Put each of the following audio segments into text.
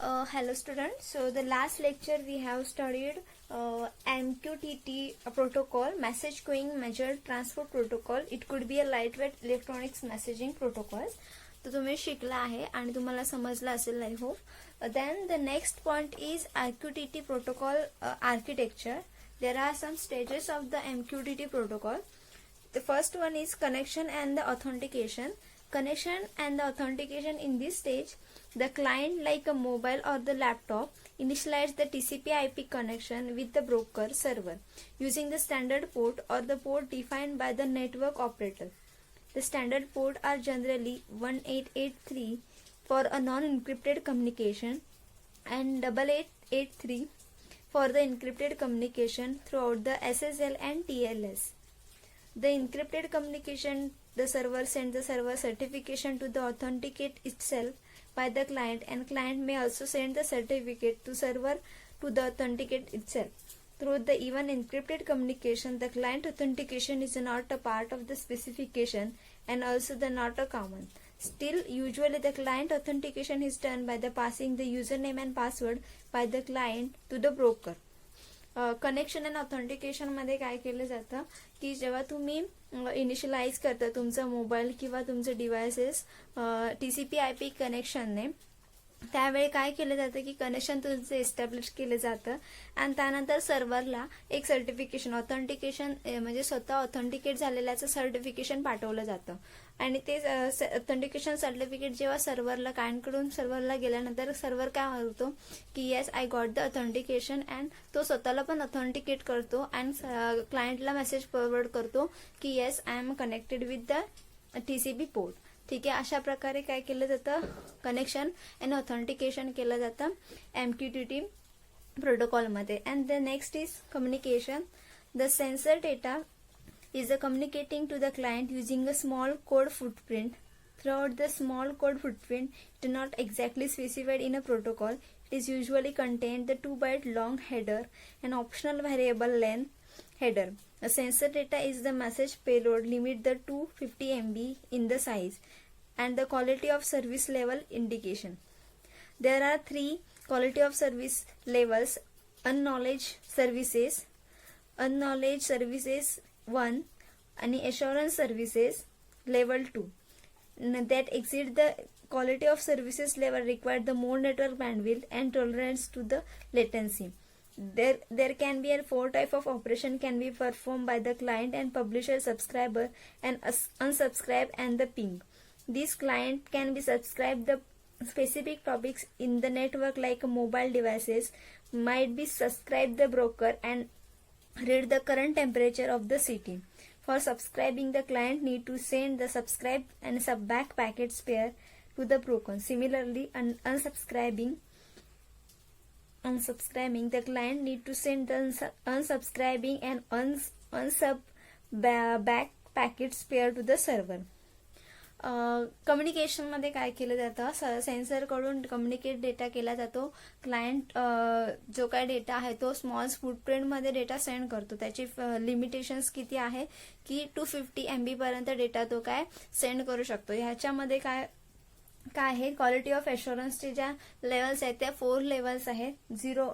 Hello students. So the last lecture we have studied MQTT protocol, message queuing measured transport protocol. It could be a lightweight electronics messaging protocols. तो तुम्ही शिकला आहे आणि तुम्हाला समजलं असेल I hope. Then the next point is MQTT protocol architecture. There are some stages of the MQTT protocol. The first one is connection and the authentication. Connection and the authentication. In this stage, the client, like a mobile or the laptop, initialize the TCP/IP connection with the broker server using the standard port or the port defined by the network operator. The standard port are generally 1883 for a non-encrypted communication and 8883 for the encrypted communication throughout the SSL and TLS. The encrypted communication, the server sends the server certification to the authenticate itself by the client, and client may also send the certificate to server to the authenticate itself. Through the even encrypted communication, the client authentication is not a part of the specification and also the not a common. Still, usually the client authentication is done by the passing the username and password by the client to the broker. Connection and authentication मध्ये काय केलं जातं की जेव्हा तुम्ही initialise करता तुमचा mobile किंवा तुमचे डिव्हायसेस TCP/IP कनेक्शनने, त्यावेळी काय केलं जातं की कनेक्शन तुमचं एस्टॅब्लिश केलं जातं आणि त्यानंतर सर्व्हरला एक सर्टिफिकेशन ऑथेंटिकेशन म्हणजे स्वतः ऑथेंटिकेट झालेल्याचं सर्टिफिकेशन पाठवलं जातं आणि ते ऑथेंटिकेशन सर्टिफिकेट जेव्हा सर्व्हरला क्लायंटकडून सर्व्हरला गेल्यानंतर सर्व्हर काय म्हणतो की yes I got the authentication and तो स्वतःला पण ऑथेंटिकेट करतो अँड क्लायंटला मेसेज फॉरवर्ड करतो की yes I am connected with the TCP port. ठीक आहे, अशा प्रकारे काय केलं जातं कनेक्शन अँड ऑथेंटिकेशन केलं जातं MQTT प्रोटोकॉलमध्ये. And the next is communication. The sensor data is communicating to the client using a small code footprint. Throughout the small code footprint is not exactly specified in a protocol. It is usually contained the 2-byte long header and optional variable length header. The sensor data is the message payload limit the 250 MB in the size and the quality of service level indication. There are 3 quality of service levels: unacknowledged services 1 and assurance services level 2 that exceed the quality of services level require the more network bandwidth and tolerance to the latency. There can be a 4 type of operation can be performed by the client and publisher, subscriber and unsubscribe and the ping. This client can be subscribed the specific topics in the network like mobile devices might be subscribed the broker and read the current temperature of the city. For subscribing, the client need to send the subscribe and back packets pair to the broker. Similarly, unsubscribing, the client need to send the unsubscribing and unsub back packets pair to the server. Communication मध्ये काय केलं जातं, sensor कडून communicate data केला जातो. Client जो काय data आहे तो स्मॉल फुटप्रिंट मध्ये डेटा सेंड करतो. त्याची लिमिटेशन्स किती आहे की 250 MB पर्यंत डेटा तो काय सेंड करू शकतो. ह्याच्यामध्ये काय आहे क्वालिटी ऑफ एश्युरन्सचे ज्या लेवल्स आहेत त्या 4 लेवल्स आहेत. 0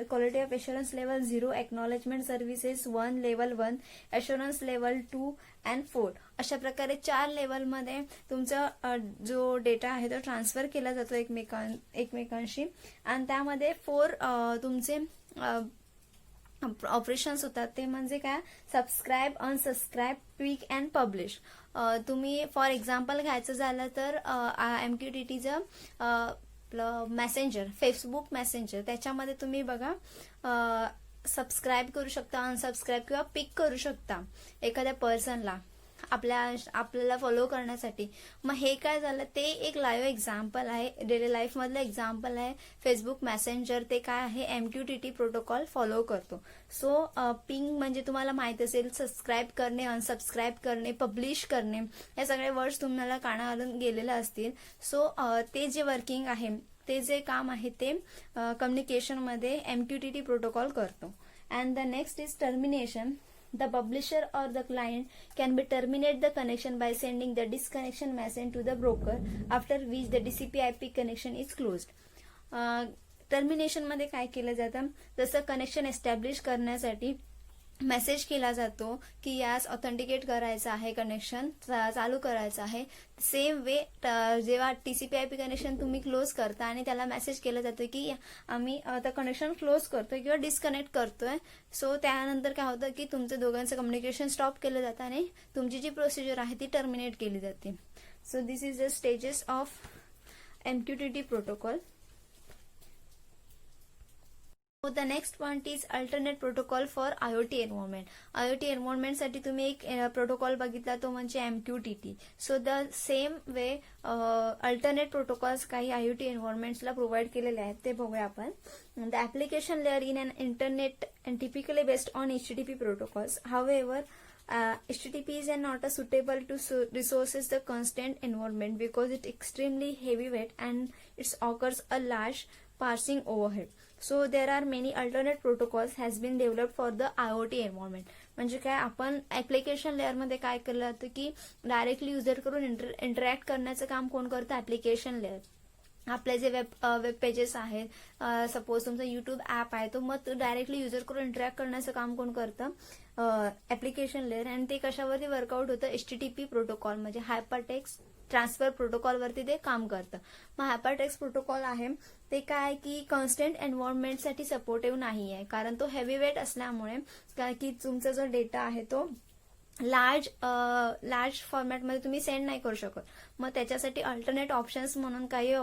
quality of assurance level 0, acknowledgement services 1 level 1, assurance level 2 and 4. अशा प्रकारे 4 लेवलमध्ये तुमचा जो डेटा आहे तो ट्रान्सफर केला जातो एकमेकांशी आणि त्यामध्ये 4 तुमचे ऑपरेशन्स होतात. ते म्हणजे काय, subscribe, unsubscribe, tweak and publish. तुम्ही फॉर एक्झाम्पल घ्यायचं झालं तर MQTTचं मेसेंजर, फेसबुक मेसेंजर, त्याच्यामध्ये तुम्ही बघा सबस्क्राईब करू शकता, अनसबस्क्राईब किंवा पिक करू शकता एखाद्या पर्सनला आपल्याला फॉलो करण्यासाठी. मग हे काय झालं ते एक लाईव्ह एक्झाम्पल आहे, डेली लाईफ मधलं एक्झाम्पल आहे. फेसबुक मेसेंजर ते काय आहे MQTT प्रोटोकॉल फॉलो करतो. सो पिंग म्हणजे तुम्हाला माहित असेल सबस्क्राईब करणे, अनसबस्क्राईब करणे, पब्लिश करणे, हे सगळे वर्ड्स तुम्हाला कानावरून गेलेले असतील. सो ते जे वर्किंग आहे, ते जे काम आहे ते कम्युनिकेशन मध्ये MQTT प्रोटोकॉल करतो. And the next is termination. The publisher or the client can be terminate the connection by sending the disconnection message to the broker, after which the TCP/IP connection is closed. टर्मिनेशनमध्ये काय केलं जातं, जसं connection establish करण्यासाठी message केला जातो की यास authenticate करायचं आहे, कनेक्शन चालू करायचं आहे. सेम वे जेव्हा TCP/IP कनेक्शन तुम्ही क्लोज करता आणि त्याला मेसेज केलं जातं की आम्ही आता कनेक्शन क्लोज करतोय किंवा डिस्कनेक्ट करतोय, सो त्यानंतर काय होतं की तुमचं दोघांचं कम्युनिकेशन स्टॉप केलं जातं आणि तुमची जी प्रोसिजर आहे ती टर्मिनेट केली जाते. So this is the stages of MQTT protocol. So the next point is alternate protocol for IoT environment. IoT environment साठी तुम्ही एक प्रोटोकॉल बघितला, तो म्हणजे MQTT. So the same way alternate protocols काही IoT एन्व्हायरमेंट्सला प्रोव्हाइड केलेले आहेत, ते बघूया आपण. The application layer in an internet and typically based on HTTP protocols. However, HTTP is not suitable to resources the constant environment because it extremely heavyweight and it occurs a large parsing overhead. So there are many alternate protocols has been developed for the IoT environment. म्हणजे काय, आपण application layer मध्ये काय केलं जातं की directly user करून interact करण्याचं काम कोण करतं, ऍप्लिकेशन लेअर. आपले जे वेब पेजेस आहेत, सपोज तुमचा YouTube ऍप आहे, तो मग डायरेक्टली युजर करून इंटरॅक्ट करण्याचं काम कोण करतं, ऍप्लिकेशन लेअर. आणि ते कशावरती वर्कआउट होतं, HTTP प्रोटोकॉल म्हणजे हायपरटेक्स्ट ट्रान्सफर प्रोटोकॉल वरती ते काम करतं. मग हायपरटेक्स्ट प्रोटोकॉल आहे ते काय की कॉन्स्टंट एन्व्हायरमेंटसाठी सपोर्टिव्ह नाही आहे, कारण तो हेवी वेट असल्यामुळे काय की तुमचा जो डेटा आहे तो लार्ज फॉर्मॅटमध्ये तुम्ही सेंड नाही करू शकत. मग त्याच्यासाठी अल्टरनेट ऑप्शन्स म्हणून काही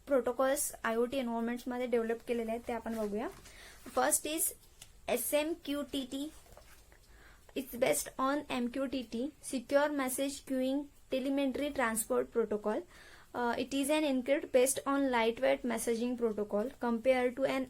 प्रोटोकॉल्स IoT एन्व्हायरमेंट्समध्ये डेव्हलप केलेले आहेत, ते आपण बघूया. First is SMQTT. It's based on MQTT, Secure Message Queuing Telemetry Transport Protocol. It is an encrypt based on lightweight messaging protocol compared to an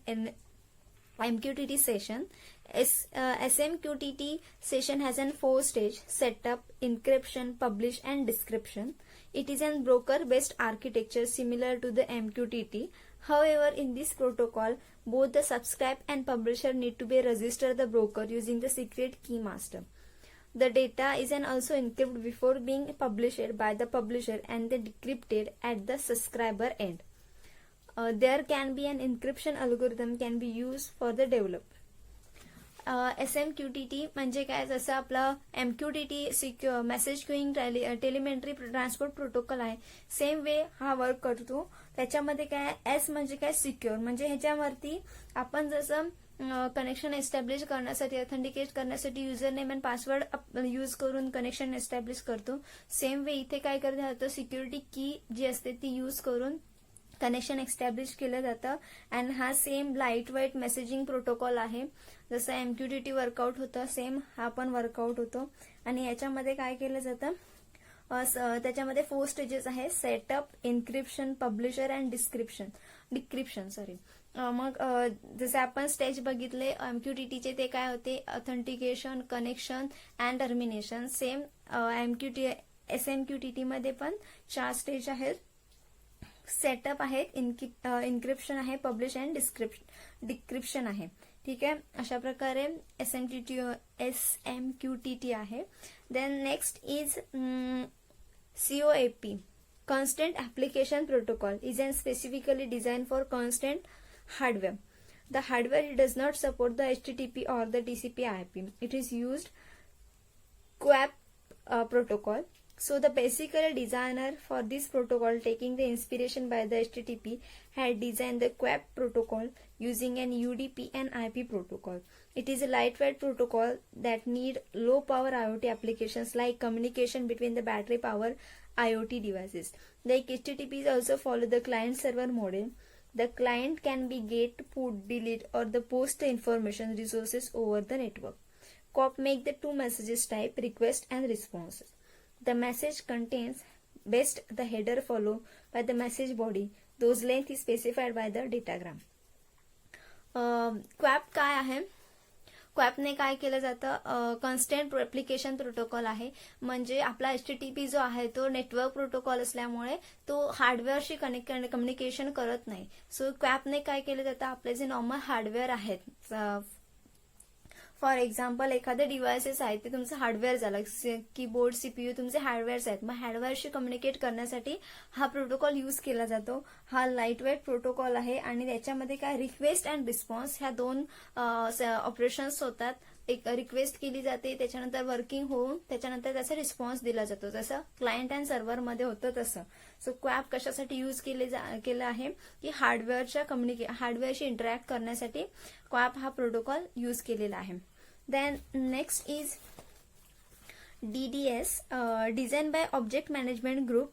MQTT session. SMQTT session has a 4-stage setup, encryption, publish, and description. It is a broker-based architecture similar to the MQTT. However, in this protocol, both the subscriber and publisher need to be register the broker using the secret key master. The data is also encrypted before being published by the publisher and then decrypted at the subscriber end. There can be an encryption algorithm can be used for the develop. SMQTT म्हणजे काय, जसं आपलं MQTT secure message queuing telemetry transport protocol आहे, same way हा work करतो. त्याच्यामध्ये काय, S म्हणजे काय, सिक्युअर म्हणजे ह्याच्यावरती आपण जसं कनेक्शन एस्टॅब्लिश करण्यासाठी, ऑथेंटिकेट करण्यासाठी user name and password use करून कनेक्शन एस्टॅब्लिश करतो, सेम वे इथे काय करत जातं, सिक्युरिटी की जी असते ती यूज करून कनेक्शन एस्टॅब्लिश केलं जातं. अँड हा same lightweight messaging protocol आहे, जसं MQTT वर्कआउट होतं सेम हा पण वर्कआउट होतो. आणि याच्यामध्ये काय केलं जातं, त्याच्यामध्ये 4 स्टेजेस आहे, setup, encryption, publisher and decryption. मग जसे आपण स्टेज बघितले MQTTचे, ते काय होते, authentication, connection and termination. Same SMQTT मध्ये पण 4 स्टेज आहेत, सेटअप आहेत, इन्क्रिप्शन आहे, पब्लिश अँड डिक्रिप्शन आहे. ठीक आहे, अशा प्रकारे SMQTT आहे. Then next is COAP, Constant Application Protocol, is specifically designed for constant hardware. The hardware does not support the HTTP or the TCP/IP. It is used QAP protocol. So the basically designer for this protocol, taking the inspiration by the HTTP, had designed the QAP protocol using an UDP and IP protocol. It is a lightweight protocol that need low power IoT applications like communication between the battery power IoT devices. Like HTTP also follow the client server model. The client can be get, put, delete or the post the information resources over the network. QAP make the 2 messages type, request and responses. The message contains best the header followed by the message body. Those length is specified by the datagram. QAP काय आहे, QAPने काय केलं जातं, constant application protocol आहे. म्हणजे आपला HTTP जो आहे तो नेटवर्क प्रोटोकॉल असल्यामुळे तो हार्डवेअरशी कम्युनिकेशन करत नाही. सो QAPने काय केलं जातं, आपले जे नॉर्मल हार्डवेअर आहेत, फॉर एक्झाम्पल एखादे डिव्हायसेस आहेत ते तुमचं हार्डवेअर झालं, कीबोर्ड सीपीयू तुमचे हार्डवेअर्स आहेत, मग हार्डवेअरशी कम्युनिकेट करण्यासाठी हा प्रोटोकॉल यूज केला जातो. हा लाईट वेट प्रोटोकॉल आहे आणि त्याच्यामध्ये काय रिक्वेस्ट अँड रिस्पॉन्स ह्या दोन ऑपरेशन्स होतात. एक रिक्वेस्ट केली जाते, त्याच्यानंतर वर्किंग होऊन त्याच्यानंतर त्याचा रिस्पॉन्स दिला जातो, जसं क्लायंट अँड सर्व्हर मध्ये होतं तसं. सो क्वॅप कशासाठी यूज केलं आहे की हार्डवेअरशी इंटरॅक्ट करण्यासाठी क्वॅप हा प्रोटोकॉल यूज केलेला आहे. Then next is DDS, Design by Object Management Group,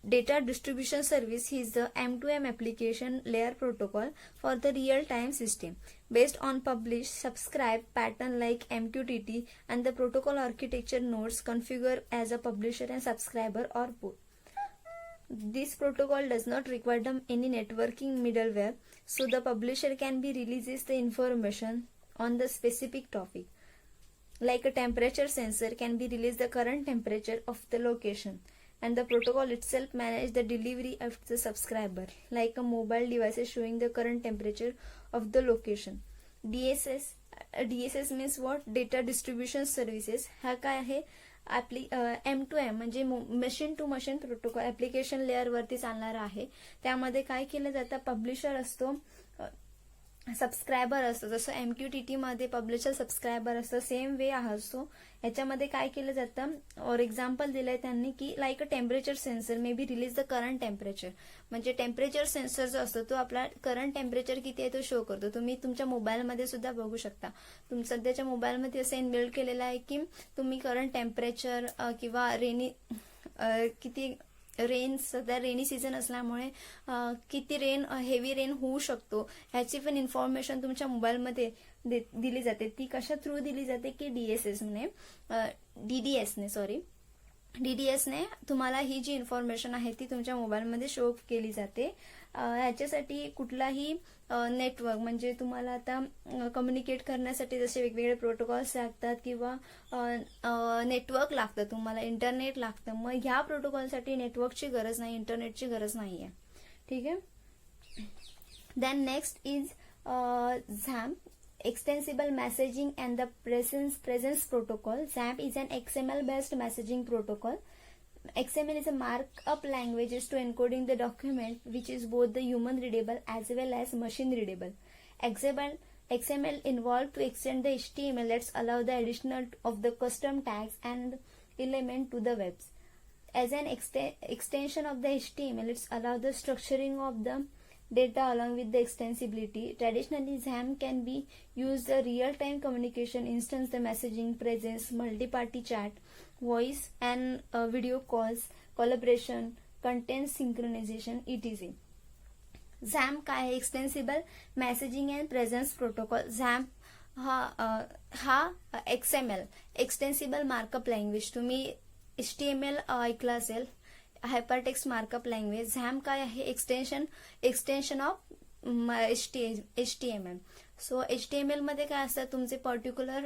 Data Distribution Service. Is the M2M application layer protocol for the real-time system based on publish subscribe pattern like MQTT, and the protocol architecture nodes configure as a publisher and subscriber or both. This protocol does not require any networking middleware, so the publisher can be releases the information on the specific topic. Like a temperature sensor can be released the current temperature of the location, and the protocol itself manages the delivery of the subscriber, like a mobile device showing the current temperature of the location. DSS means what? Data Distribution Services. हा काय आहे? M2M म्हणजे machine to machine protocol application layer वरती चालणारा आहे. त्यामध्ये काय केलं जातं? पब्लिशर असतो, सबस्क्रायबर असतो. जसं MQTT मध्ये पब्लिशर सबस्क्रायबर असतं, सेम वे असतो. याच्यामध्ये काय केलं जातं? और एक्झाम्पल दिलंय त्यांनी की like a temperature sensor may be release the current temperature. म्हणजे टेम्परेचर सेन्सर जो असतो तो आपला करंट टेम्परेचर किती आहे तो शो करतो. तुम्ही तुमच्या मोबाईलमध्ये सुद्धा बघू शकता. सध्याच्या मोबाईलमध्ये असं इनबिल्ड केलेलं आहे की तुम्ही करंट टेम्परेचर किंवा किती रेन, सध्या रेनी सीझन असल्यामुळे किती हेवी रेन होऊ शकतो ह्याची पण इन्फॉर्मेशन तुमच्या मोबाईलमध्ये दिली जाते. ती कशा थ्रू दिली जाते की DDS ने तुम्हाला ही जी इन्फॉर्मेशन आहे ती तुमच्या मोबाईलमध्ये शो केली जाते. ह्याच्यासाठी कुठलाही नेटवर्क म्हणजे तुम्हाला आता कम्युनिकेट करण्यासाठी जसे वेगवेगळे प्रोटोकॉल्स लागतात किंवा नेटवर्क लागतं, तुम्हाला इंटरनेट लागतं. मग ह्या प्रोटोकॉलसाठी नेटवर्कची गरज नाही, इंटरनेटची गरज नाहीये. ठीक आहे. Then next is ZAMP, Extensible Messaging and the Presence Protocol. ZAMP is an XML based messaging protocol. XML is a markup language used to encoding the document, which is both the human readable as well as machine readable. XML involved to extend the HTML that's allow the additional of the custom tags and element to the webs. As an extension of the HTML, it's allow the structuring of the data along with the extensibility. Traditionally, ZAMP can be used the real-time communication, instance the messaging, presence, multi-party chat, voice and video calls, collaboration, content synchronization, etc. ZAMP काय आहे? Extensible messaging and presence protocol. ZAMP हा XML extensible markup language, तुम्ही HTML ऐकलं असेल, hypertext markup language. ZAMP काय आहे? Extension of HTML. So HTML मध्ये काय असतात? तुमचे पर्टिक्युलर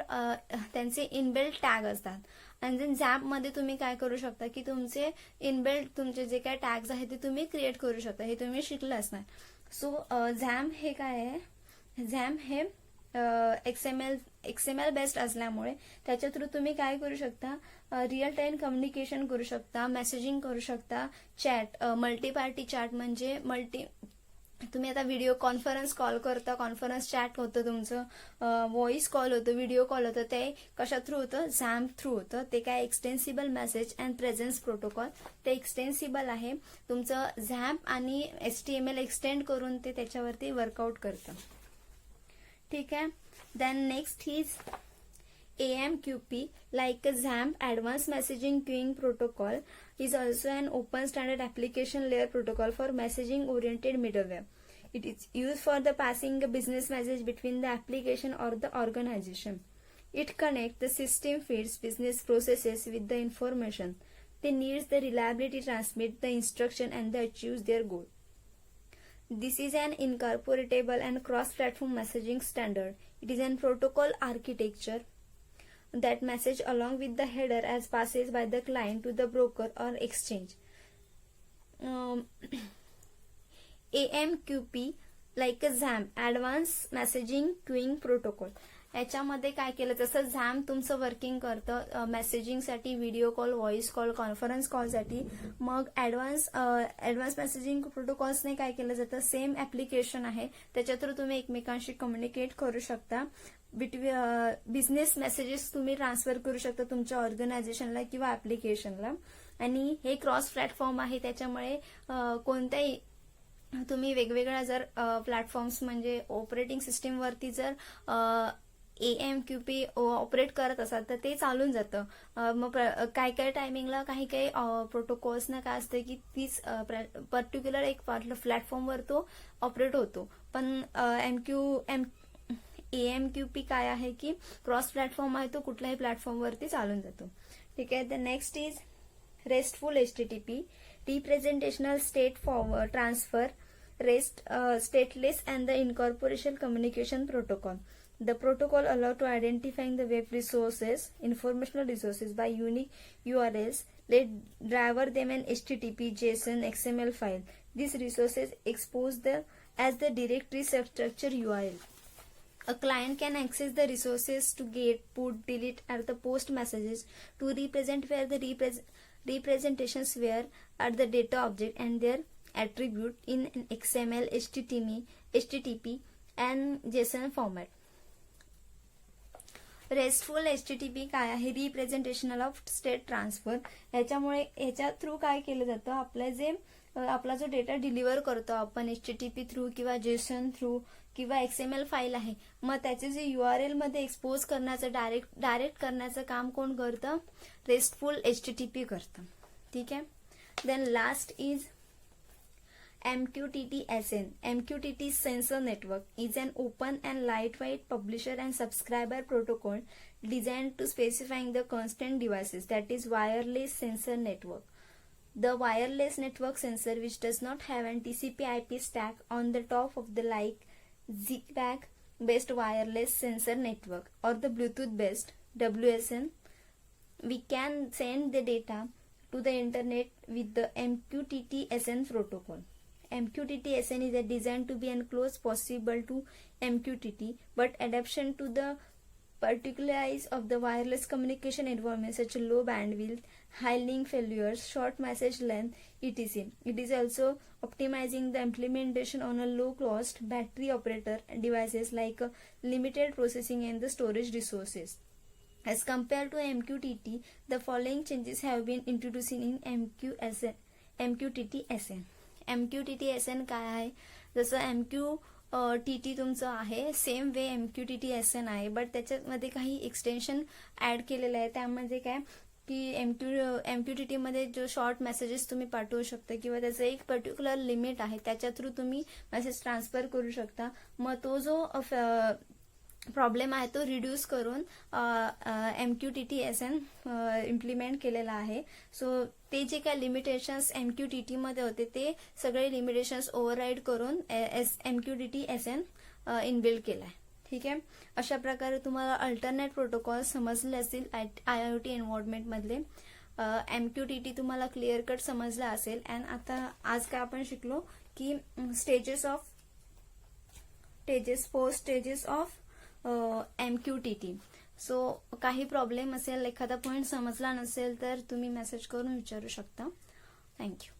त्यांचे इनबिल्ट टॅग असतात. आणि देन ZAMP मध्ये तुम्ही काय करू शकता की तुमचे इनबिल्ट तुमचे जे काय टॅग्स आहेत ते तुम्ही क्रिएट करू शकता. हे तुम्ही शिकलं असणार. सो ZAMP हे काय आहे? ZAMP हे XML बेस्ड असल्यामुळे त्याच्या थ्रू तुम्ही काय करू शकता? रिअल टाइम कम्युनिकेशन करू शकता, मेसेजिंग करू शकता, चॅट, मल्टी पार्टी चॅट म्हणजे तुम्ही आता व्हिडिओ कॉन्फरन्स कॉल करता, कॉन्फरन्स चॅट होतं तुमचं, व्हॉइस कॉल होतं, व्हिडिओ कॉल होतं, ते कशा थ्रू होतं? ZAMP थ्रू होतं. ते काय? एक्सटेन्सिबल मेसेज अँड प्रेझेन्स प्रोटोकॉल. ते एक्सटेन्सिबल आहे, तुमचं ZAMP आणि HTML एक्सटेंड करून ते त्याच्यावरती वर्कआउट करतं. ठीक आहे. Then next is AMQP, like a ZAMP Advanced Messaging Queuing Protocol, is also an open standard application layer protocol for messaging oriented middleware. It is used for the passing a business message between the application or the organization. It connects the system feeds business processes with the information they need the reliability transmit the instruction and they achieve their goal. This is an incorporatable and cross-platform messaging standard. It is an protocol architecture that message along with the header as passes by the client to the broker or exchange. AMQP, like a ZAMP, Advanced Messaging Queuing Protocol. याच्यामध्ये काय केलं, जसं झॅम तुमचं working करतं मेसेजिंगसाठी, video call, voice call, conference कॉलसाठी, मग advance messaging प्रोटोकॉल्सने काय केलं जातं, सेम ॲप्लिकेशन आहे, त्याच्या थ्रू तुम्ही एकमेकांशी कम्युनिकेट करू शकता. बिझनेस मेसेजेस तुम्ही ट्रान्सफर करू शकता तुमच्या ऑर्गनायझेशनला किंवा ॲप्लिकेशनला. आणि हे क्रॉस प्लॅटफॉर्म आहे, त्याच्यामुळे कोणत्याही तुम्ही वेगवेगळ्या जर प्लॅटफॉर्म्स म्हणजे ऑपरेटिंग सिस्टीमवरती जर AMQP ऑपरेट करत असाल तर ते चालून जातं. मग काही टायमिंगला काही प्रोटोकॉल्सना काय असतं की तीच पर्टिक्युलर एक प्लॅटफॉर्मवर तो ऑपरेट होतो. पण AMQP काय आहे की क्रॉस प्लॅटफॉर्म आहे, तो कुठल्याही प्लॅटफॉर्मवरती चालून जातो. ठीक आहे. The next is RESTful HTTP, representational state forward transfer, REST, stateless and the incorporation communication protocol. The protocol allows to identifying the web resources, informational resources by unique URLs. Let driver them an HTTP, JSON, XML file. These resources expose as the directory structure URL. A client can access the resources to get, put, delete, or the post messages to represent where the representations were are the data object and their attribute in an XML, HTTP and JSON format. RESTful HTTP काय आहे, रिप्रेझेंटेशनल of state transfer. ह्याच्या through काय केलं जातं, आपला जो data deliver करतो आपण HTTP थ्रू किंवा JSON थ्रू किंवा XML फाईल आहे, मग त्याचे जे URL मध्ये एक्सपोज करण्याचं डायरेक्ट करण्याचं काम कोण करतं, RESTful HTTP करतं. ठीक आहे. Then last is MQTT-SN. MQTT Sensor Network is an open and lightweight publisher and subscriber protocol designed to specifying the constant devices, that is wireless sensor network. The wireless network sensor which does not have an TCP/IP stack on the top of the like ZigBee based wireless sensor network or the Bluetooth based WSN. We can send the data to the internet with the MQTT-SN protocol. MQTT-SN is designed to be as close possible to MQTT, but adaptation to the particulars of the wireless communication environment such as low bandwidth, high link failures, short message length, etc. It is also optimizing the implementation on a low cost battery operator devices like limited processing and the storage resources. As compared to MQTT, the following changes have been introduced in MQTT-SN. MQTT-SN काय आहे, जसं MQTT तुमचं आहे same वे MQTT-SN आहे, but त्याच्यामध्ये काही extension add केलेलं आहे. त्यामध्ये काय की MQTT मध्ये जो शॉर्ट मेसेजेस तुम्ही पाठवू शकता किंवा त्याचं एक पर्टिक्युलर लिमिट आहे, त्याच्या थ्रू तुम्ही मेसेज ट्रान्सफर करू शकता. मग तो जो प्रॉब्लेम आहे तो रिड्यूस करून MQTT-SN इम्प्लिमेंट केलेला आहे. सो ते जे काय लिमिटेशन्स MQTT मध्ये होते ते सगळे लिमिटेशन्स ओव्हरराईड करून MQTT-SN इनबिल्ड केलाय. ठीक आहे. अशा प्रकारे तुम्हाला अल्टरनेट प्रोटोकॉल समजले असतील IoT एन्व्हायरमेंट मधले. MQTT तुम्हाला क्लिअर कट समजला असेल. अँड आता आज काय आपण शिकलो की four stages of MQTT. So काही प्रॉब्लेम असेल, एखादा पॉईंट समजला नसेल तर तुम्ही मेसेज करून विचारू शकता. थँक्यू.